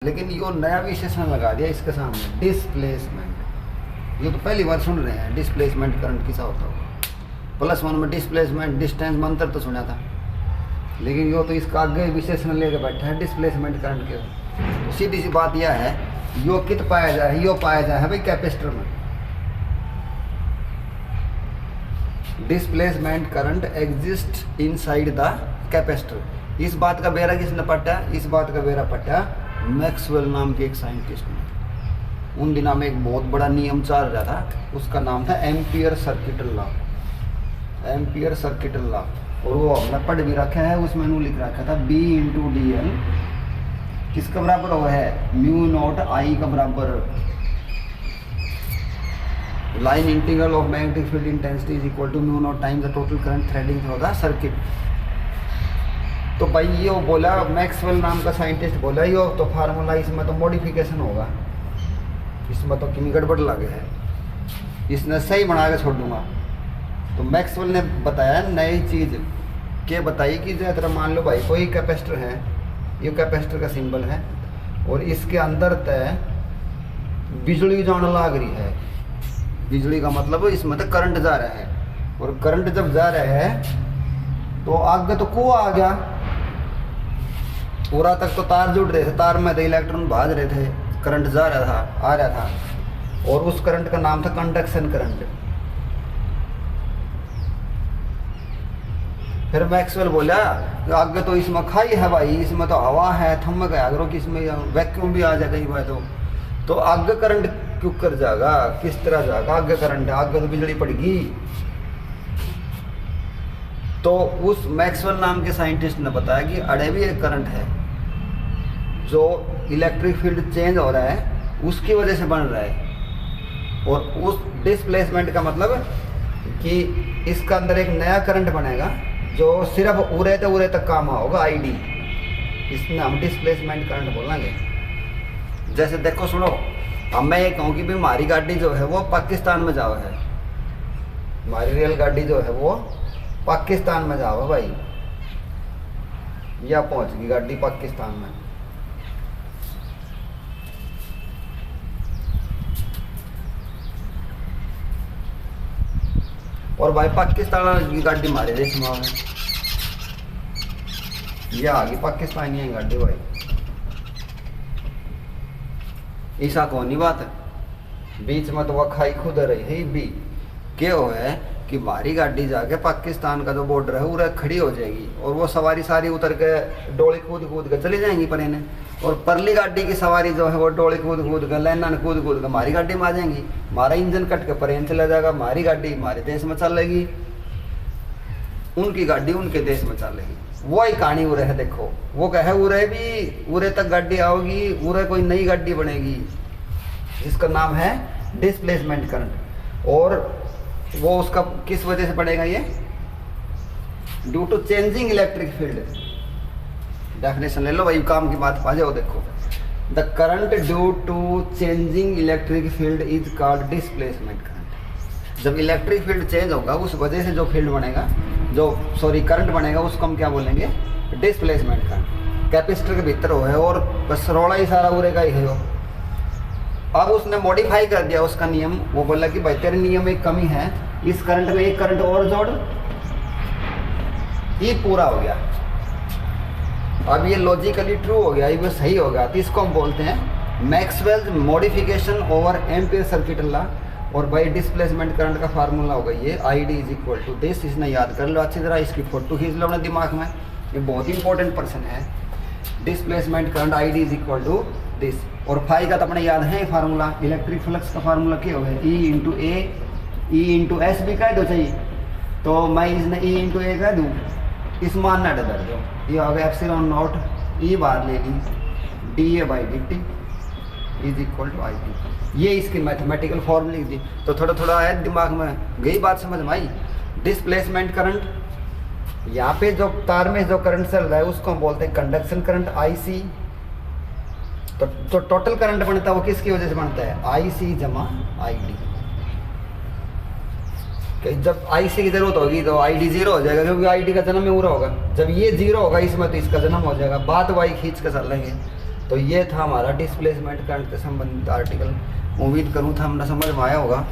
लेकिन यो नया विशेषण लगा दिया इसके सामने, डिस्प्लेसमेंट। ये तो पहली बार सुन रहे हैं डिस्प्लेसमेंट करंट किसा होता होगा। +1 में डिस्प्लेसमेंट डिस्टेंस मंत्र तो सुना था, लेकिन यो तो इसका आगे विशेषण लेके बैठा है डिस्प्लेसमेंट करंट के। तो सीधी सी बात यह है, यो कित पाया जाए, यो पाया जाए है भाई कैपेसिटर में। Displacement current exist inside the capacitor. इस बात का बेरा किसने पढ़ा? इस बात का बेरा पढ़ा मैक्सवेल नाम के एक साइंटिस्ट ने। उन दिनों में एक बहुत बड़ा नियम चल रहा था, उसका नाम था ampere circuit law. Ampere circuit law, और वो हमने पढ़ भी रखा है, उसमें लिख रखा था B × dl किसका बराबर हुआ है? μ0I का बराबर line integral of magnetic field intensity is equal to μ0 times the total current threading through the circuit. तो भाई ये बोला, मैक्सवेल नाम का साइंटिस्ट बोला यो तो फार्मूला इसमें तो मॉडिफिकेशन होगा, इसमें तो कितनी गड़बड़ लगे है, इसने सही बना के छोड़ दूंगा। तो मैक्सवेल ने बताया नई चीज़ के बताई कि जो तरह मान लो भाई कोई कैपेसिटर है, ये कैपेसिटर का सिंबल है और इसके अंदर तय बिजली जाने लग रही है। बिजली का मतलब इसमें तो करंट जा रहा है, और करंट जब जा रहा है तो आगे तो कुआं आ गया, पूरा तक तो तार जुड़ रहे थे, तार में तो इलेक्ट्रॉन भाग रहे थे, करंट जा रहा था, आ रहा था, और उस करंट का नाम था कंडक्शन करंट। फिर मैक्सवेल बोला आगे तो इसमें खाई है भाई, इसमें तो हवा है, थम गया अगर कि इसमें वैक्यूम भी आ जाएगा ही भाई, तो आगे करंट क्यों कर जाएगा, किस तरह जाएगा आगे करंट, आगे तो बिजली पड़ेगी। तो उस मैक्सवेल नाम के साइंटिस्ट ने बताया कि अड़े भी एक करंट है जो इलेक्ट्रिक फील्ड चेंज हो रहा है उसकी वजह से बन रहा है, और उस डिस्प्लेसमेंट का मतलब कि इसका अंदर एक नया करंट बनेगा जो सिर्फ उरे तक काम होगा, ID। इसमें हम डिस्प्लेसमेंट करंट बोलेंगे। जैसे देखो सुनो, अब मैं ये कहूँ कि भाई हमारी गाड़ी जो है वो पाकिस्तान में जाओ है, हमारी रेल गाड़ी जो है वो पाकिस्तान में जाओ भाई, या पहुंच गई गाड़ी पाकिस्तान में। और भाई पाकिस्तान की गाड़ी हमारे देश में है, यह आ गई पाकिस्तानी है गाड़ी भाई। ऐसा कौन नहीं बात है, बीच में तो वह खाई खुद रही है भी क्या हो है कि हमारी गाड़ी जाके पाकिस्तान का जो बॉर्डर है वो खड़ी हो जाएगी, और वो सवारी सारी उतर के डोली कूद के चली जाएंगी पर इन्हें, और परली गाड़ी की सवारी जो है वो डोली कूद के लाइना कूद के हमारी गाड़ी में आ जाएंगी, हमारा इंजन कट के परेन चला जाएगा, हमारी गाड़ी हमारे देश में चलेगी, उनकी गाड़ी उनके देश में चलेगी। वही कहानी उरे है, देखो वो कहे उरे भी उरे तक गाड़ी आओगी, उरे कोई नई गाड़ी बनेगी जिसका नाम है डिस्प्लेसमेंट करंट, और वो उसका किस वजह से पड़ेगा, ये due to changing electric field. Definition ले लो भाई, काम की बात पा जाओ। देखो, the current due to changing electric field is called displacement current. जब इलेक्ट्रिक फील्ड चेंज होगा उस वजह से जो फील्ड बनेगा, करंट बनेगा, उसको हम क्या बोलेंगे? Displacement current. कैपेसिटर के भीतर हो है और बस रोड़ा ही सारा उड़ेगा ही है हो। अब उसने मॉडिफाई कर दिया उसका नियम, वो बोला कि भाई तेरे नियम में कमी है, इस करंट में एक करंट और जोड़, ये पूरा हो गया। अब ये लॉजिकली ट्रू हो गया, ये सही हो गया, तो इसको हम बोलते हैं Maxwell modification over ampere circuit law. और भाई डिस्प्लेसमेंट करंट का फार्मूला होगा ये ID = दिस। इसने याद कर लो अच्छी तरह, इसकी फोटो खींच लो अपने दिमाग में, ये बहुत इंपॉर्टेंट पर्सन है। डिस्प्लेसमेंट करंट ID = दिस, और फाई का तो अपने याद है फार्मूला, इलेक्ट्रिक फ्लक्स का फार्मूला क्या होगा? E × S भी कह दो चाहिए, तो मैं इसने E × A कह दूँ, इस मान ना डर दो, ये होगा ε0 E बार लेगी dA/dt = IT। ये इसकी मैथमेटिकल फॉर्म लिख दी, तो थोड़ा है दिमाग में, गई बात समझ में आई। डिस्प्लेसमेंट करंट, यहाँ पे जो तार में जो करंट चल रहा है उसको हम बोलते हैं कंडक्शन करंट IC। तो टोटल करंट बनता है वो किसकी वजह से बनता है? IC = ID। जब IC की जरूरत होगी तो ID 0 हो जाएगा, क्योंकि ID का जन्म में पूरा होगा। जब ये 0 होगा इसमें तो इसका जन्म हो जाएगा, बात वाई खींच के चल लेंगे। तो ये था हमारा डिस्प्लेसमेंट करंट से संबंधित आर्टिकल। उम्मीद करूँ था हमने समझ में आया होगा।